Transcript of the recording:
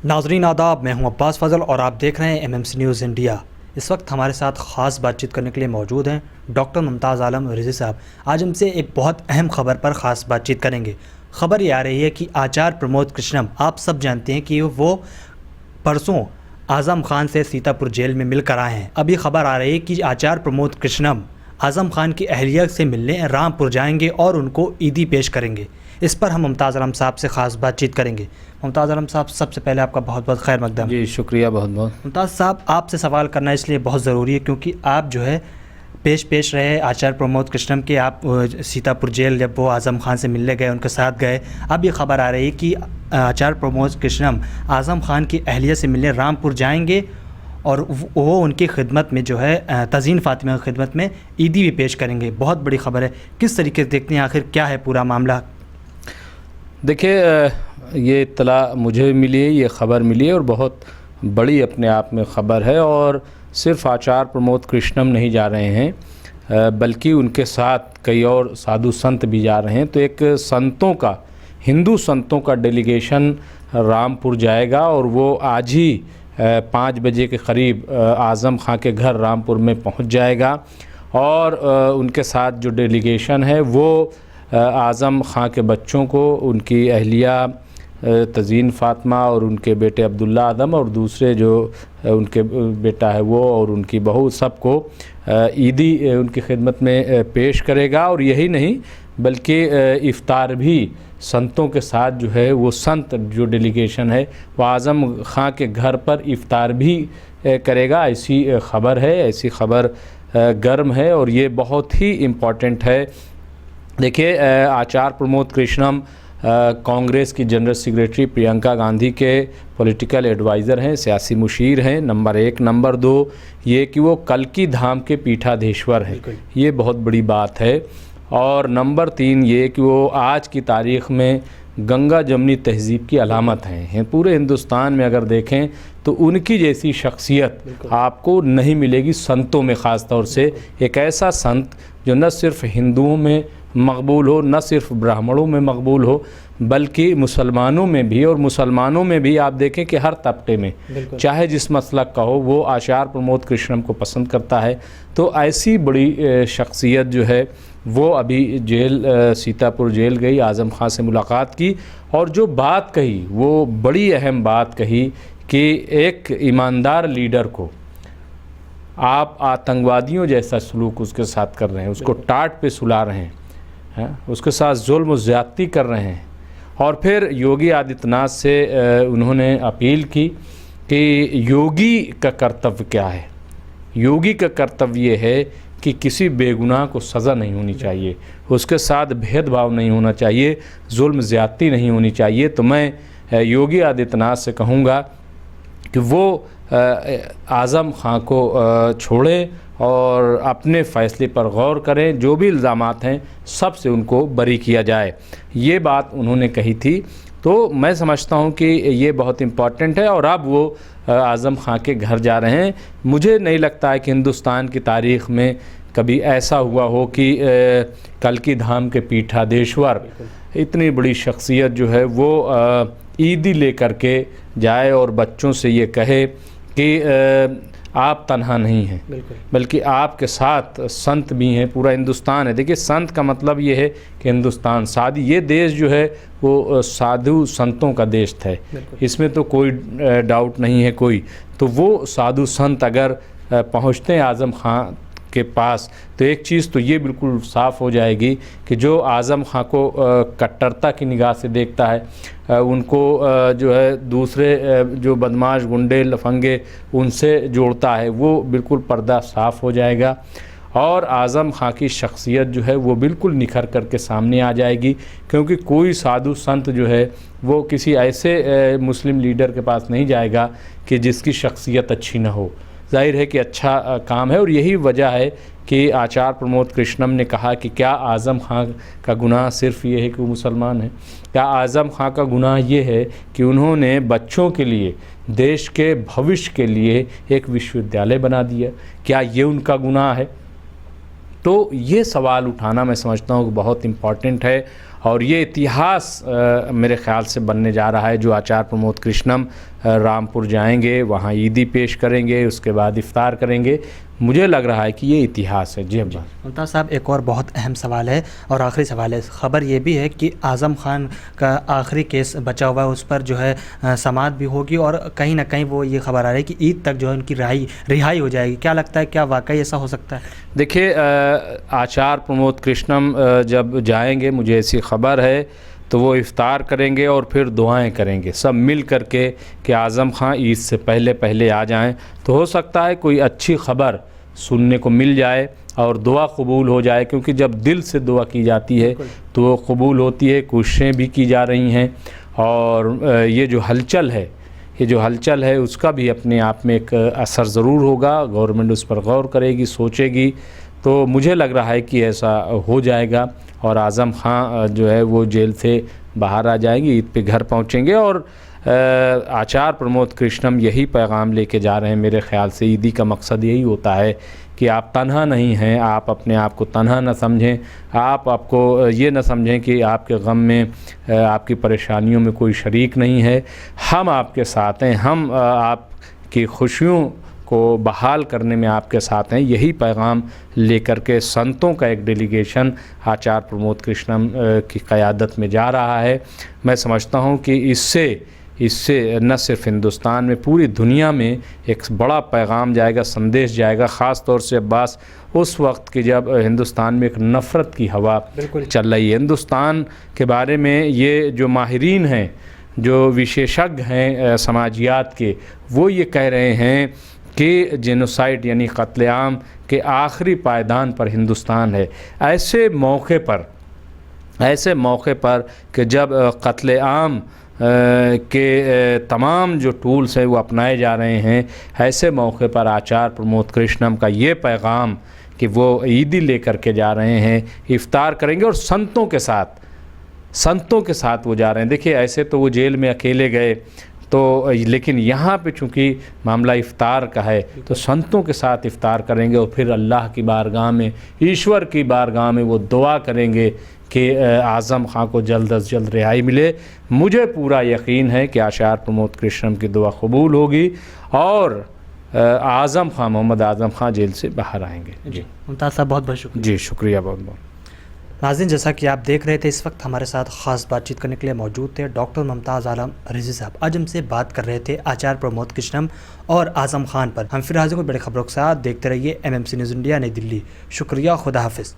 नाजरीन आदाब, मैं हूं अब्बास फजल और आप देख रहे हैं एमएमसी न्यूज़ इंडिया। इस वक्त हमारे साथ ख़ास बातचीत करने के लिए मौजूद हैं डॉक्टर मुमताज़ आलम रिज़वी साहब। आज हमसे एक बहुत अहम ख़बर पर ख़ास बातचीत करेंगे। ख़बर ये आ रही है कि आचार्य प्रमोद कृष्णम, आप सब जानते हैं कि वो परसों आज़म खान से सीतापुर जेल में मिलकर आए हैं। अभी ख़बर आ रही है कि आचार्य प्रमोद कृष्णम आज़म खान की अहलिया से मिलने रामपुर जाएंगे और उनको ईदी पेश करेंगे। इस पर हम मुमताज़ आलम साहब से ख़ास बातचीत करेंगे। मुमताज़ आलम साहब, सबसे पहले आपका बहुत बहुत खैर मकदम। जी शुक्रिया, बहुत बहुत। मुमताज़ साहब, आपसे सवाल करना इसलिए बहुत ज़रूरी है क्योंकि आप जो है पेश रहे आचार्य प्रमोद कृष्णम के। आप सीतापुर जेल जब वो आज़म खान से मिलने गए, उनके साथ गए, अब ये ख़बर आ रही है कि आचार्य प्रमोद कृष्णम आज़म खान की अहलिया से मिलने रामपुर जाएंगे और वो उनकी खिदमत में जो है तज़ीन फ़ातिमा की खिदमत में ईदी भी पेश करेंगे। बहुत बड़ी ख़बर है, किस तरीके से देखते हैं, आखिर क्या है पूरा मामला? देखिए, ये इत्तला मुझे मिली है, ये ख़बर मिली है और बहुत बड़ी अपने आप में ख़बर है। और सिर्फ आचार्य प्रमोद कृष्णम नहीं जा रहे हैं, बल्कि उनके साथ कई और साधु संत भी जा रहे हैं। तो एक संतों का, हिंदू संतों का डेलीगेशन रामपुर जाएगा और वो आज ही 5 बजे के करीब आज़म खां के घर रामपुर में पहुंच जाएगा। और उनके साथ जो डेलीगेशन है वो आज़म खां के बच्चों को, उनकी अहलिया तज़ीन फ़ातिमा और उनके बेटे अब्दुल्ला आदम और दूसरे जो उनके बेटा है वो और उनकी बहू, सबको ईदी उनकी खिदमत में पेश करेगा। और यही नहीं बल्कि इफ़्तार भी संतों के साथ जो है वो संत जो डेलीगेशन है वो आज़म खां के घर पर इफ़्तार भी करेगा। ऐसी ख़बर है, ऐसी ख़बर गर्म है और ये बहुत ही इम्पॉर्टेंट है। देखिए, आचार्य प्रमोद कृष्णम कांग्रेस की जनरल सेक्रेटरी प्रियंका गांधी के पॉलिटिकल एडवाइज़र हैं, सियासी मुशीर हैं, नंबर 1। नंबर 2 ये कि वो कल्की धाम के पीठाधीश्वर हैं, ये बहुत बड़ी बात है। और नंबर 3 ये कि वो आज की तारीख़ में गंगा जमनी तहज़ीब की अलामत हैं। पूरे हिंदुस्तान में अगर देखें तो उनकी जैसी शख्सियत आपको नहीं मिलेगी संतों में। ख़ास तौर से एक ऐसा संत जो न सिर्फ़ हिंदुओं में मकबूल हो, न सिर्फ ब्राह्मणों में मकबूल हो, बल्कि मुसलमानों में भी। और मुसलमानों में भी आप देखें कि हर तबके में, चाहे जिस मसलक का हो, वो आचार्य प्रमोद कृष्णम को पसंद करता है। तो ऐसी बड़ी शख्सियत जो है वो अभी जेल, सीतापुर जेल गई, आज़म खां से मुलाकात की और जो बात कही वो बड़ी अहम बात कही कि एक ईमानदार लीडर को आप आतंकवादियों जैसा सलूक उसके साथ कर रहे हैं, उसको टाट पे सुला रहे हैं, उसके साथ जुल्म और ज़्यादती कर रहे हैं। और फिर योगी आदित्यनाथ से उन्होंने अपील की कि योगी का कर्तव्य क्या है। योगी का कर्तव्य ये है कि किसी बेगुनाह को सज़ा नहीं होनी चाहिए, उसके साथ भेदभाव नहीं होना चाहिए, जुल्म ज़्यादती नहीं होनी चाहिए। तो मैं योगी आदित्यनाथ से कहूँगा कि वो आज़म खां को छोड़ें और अपने फ़ैसले पर गौर करें, जो भी इल्ज़ामात हैं सब से उनको बरी किया जाए। ये बात उन्होंने कही थी। तो मैं समझता हूँ कि ये बहुत इम्पॉर्टेंट है। और अब वो आज़म खां के घर जा रहे हैं। मुझे नहीं लगता है कि हिंदुस्तान की तारीख़ में कभी ऐसा हुआ हो कि कल्की धाम के पीठाधीश्वर, इतनी बड़ी शख्सियत जो है वो ईदी लेकर के जाए और बच्चों से ये कहे कि आप तन्हा नहीं हैं, बल्कि आपके साथ संत भी हैं, पूरा हिंदुस्तान है। देखिए, संत का मतलब ये है कि हिंदुस्तान सादी, ये देश जो है वो साधु संतों का देश है, इसमें तो कोई डाउट नहीं है कोई। तो वो साधु संत अगर पहुँचते हैं आज़म खां के पास तो एक चीज़ तो ये बिल्कुल साफ़ हो जाएगी कि जो आज़म खां को कट्टरता की निगाह से देखता है, उनको जो है दूसरे जो बदमाश गुंडे लफंगे उनसे जोड़ता है, वो बिल्कुल पर्दा साफ़ हो जाएगा। और आज़म खां की शख्सियत जो है वो बिल्कुल निखर करके सामने आ जाएगी। क्योंकि कोई साधु संत जो है वो किसी ऐसे मुस्लिम लीडर के पास नहीं जाएगा कि जिसकी शख्सियत अच्छी ना हो। जाहिर है कि अच्छा काम है। और यही वजह है कि आचार्य प्रमोद कृष्णम ने कहा कि क्या आज़म खां का गुनाह सिर्फ ये है कि वो मुसलमान है? क्या आज़म खां का गुनाह ये है कि उन्होंने बच्चों के लिए, देश के भविष्य के लिए एक विश्वविद्यालय बना दिया? क्या ये उनका गुनाह है? तो ये सवाल उठाना मैं समझता हूँ कि बहुत इम्पॉर्टेंट है और ये इतिहास मेरे ख़्याल से बनने जा रहा है। जो आचार्य प्रमोद कृष्णम रामपुर जाएंगे, वहाँ ईदी पेश करेंगे, उसके बाद इफ्तार करेंगे, मुझे लग रहा है कि ये इतिहास है। जी अब्बास। मुमताज़ साहब, एक और बहुत अहम सवाल है और आखिरी सवाल है। ख़बर ये भी है कि आज़म खान का आखिरी केस बचा हुआ है, उस पर जो है समाअत भी होगी और कहीं ना कहीं वो ये खबर आ रही है कि ईद तक जो है उनकी रिहाई हो जाएगी। क्या लगता है, क्या वाकई ऐसा हो सकता है? देखिए, आचार्य प्रमोद कृष्णम जब जाएंगे, मुझे ऐसी खबर है, तो वो इफ्तार करेंगे और फिर दुआएं करेंगे सब मिल करके कि आज़म खां ईद से पहले पहले आ जाएं। तो हो सकता है कोई अच्छी खबर सुनने को मिल जाए और दुआ कबूल हो जाए, क्योंकि जब दिल से दुआ की जाती है तो वो कबूल होती है। कोशिशें भी की जा रही हैं और ये जो हलचल है उसका भी अपने आप में एक असर ज़रूर होगा। गवर्नमेंट उस पर गौर करेगी, सोचेगी, तो मुझे लग रहा है कि ऐसा हो जाएगा और आज़म खां जो है वो जेल से बाहर आ जाएंगे, ईद पे घर पहुंचेंगे। और आचार्य प्रमोद कृष्णम यही पैगाम लेके जा रहे हैं मेरे ख़्याल से। ईदी का मकसद यही होता है कि आप तन्हा नहीं हैं, आप अपने आप को तन्हा न समझें, आपको ये न समझें कि आपके गम में, आपकी परेशानियों में कोई शरीक नहीं है। हम आपके साथ हैं, हम आपकी खुशियों को बहाल करने में आपके साथ हैं। यही पैगाम लेकर के संतों का एक डेलीगेशन आचार्य प्रमोद कृष्णम की क़यादत में जा रहा है। मैं समझता हूँ कि इससे न सिर्फ हिंदुस्तान में, पूरी दुनिया में एक बड़ा पैगाम जाएगा, संदेश जाएगा। ख़ास तौर से अब्बास, उस वक्त की जब हिंदुस्तान में एक नफ़रत की हवा चल रही है। हिंदुस्तान के बारे में ये जो माहिरीन हैं, जो विशेषज्ञ हैं समाजियात के, वो ये कह रहे हैं कि जेनोसाइड यानी क़त्ल-ए-आम के आखिरी पायदान पर हिंदुस्तान है। ऐसे मौके पर कि जब क़त्ल-ए-आम के तमाम जो टूल्स हैं वो अपनाए जा रहे हैं, ऐसे मौके पर आचार्य प्रमोद कृष्णम का ये पैगाम कि वो ईदी लेकर के जा रहे हैं, इफ्तार करेंगे और संतों के साथ वो जा रहे हैं। देखिए, ऐसे तो वो जेल में अकेले गए, तो लेकिन यहाँ पे चूँकि मामला इफ्तार का है, तो संतों के साथ इफ्तार करेंगे और फिर अल्लाह की बारगाह में, ईश्वर की बारगाह में वो दुआ करेंगे कि आज़म खां को जल्द अज जल्द रिहाई मिले। मुझे पूरा यकीन है कि आचार्य प्रमोद कृष्णम की दुआ कबूल होगी और आज़म खां, मोहम्मद आज़म खां जेल से बाहर आएंगे। जी मुमताज़ साहब, बहुत बहुत शुक्रिया। जी शुक्रिया, बहुत बहुत। नाज़रीन, जैसा कि आप देख रहे थे, इस वक्त हमारे साथ ख़ास बातचीत करने के लिए मौजूद थे डॉक्टर मुमताज़ आलम रिज़वी साहब। आज हमसे बात कर रहे थे आचार्य प्रमोद कृष्णम और आज़म खान पर। हम फिर हाजिर को बड़ी खबरों के साथ। देखते रहिए MMC न्यूज़ इंडिया, नई दिल्ली। शुक्रिया, खुदा हाफिज़।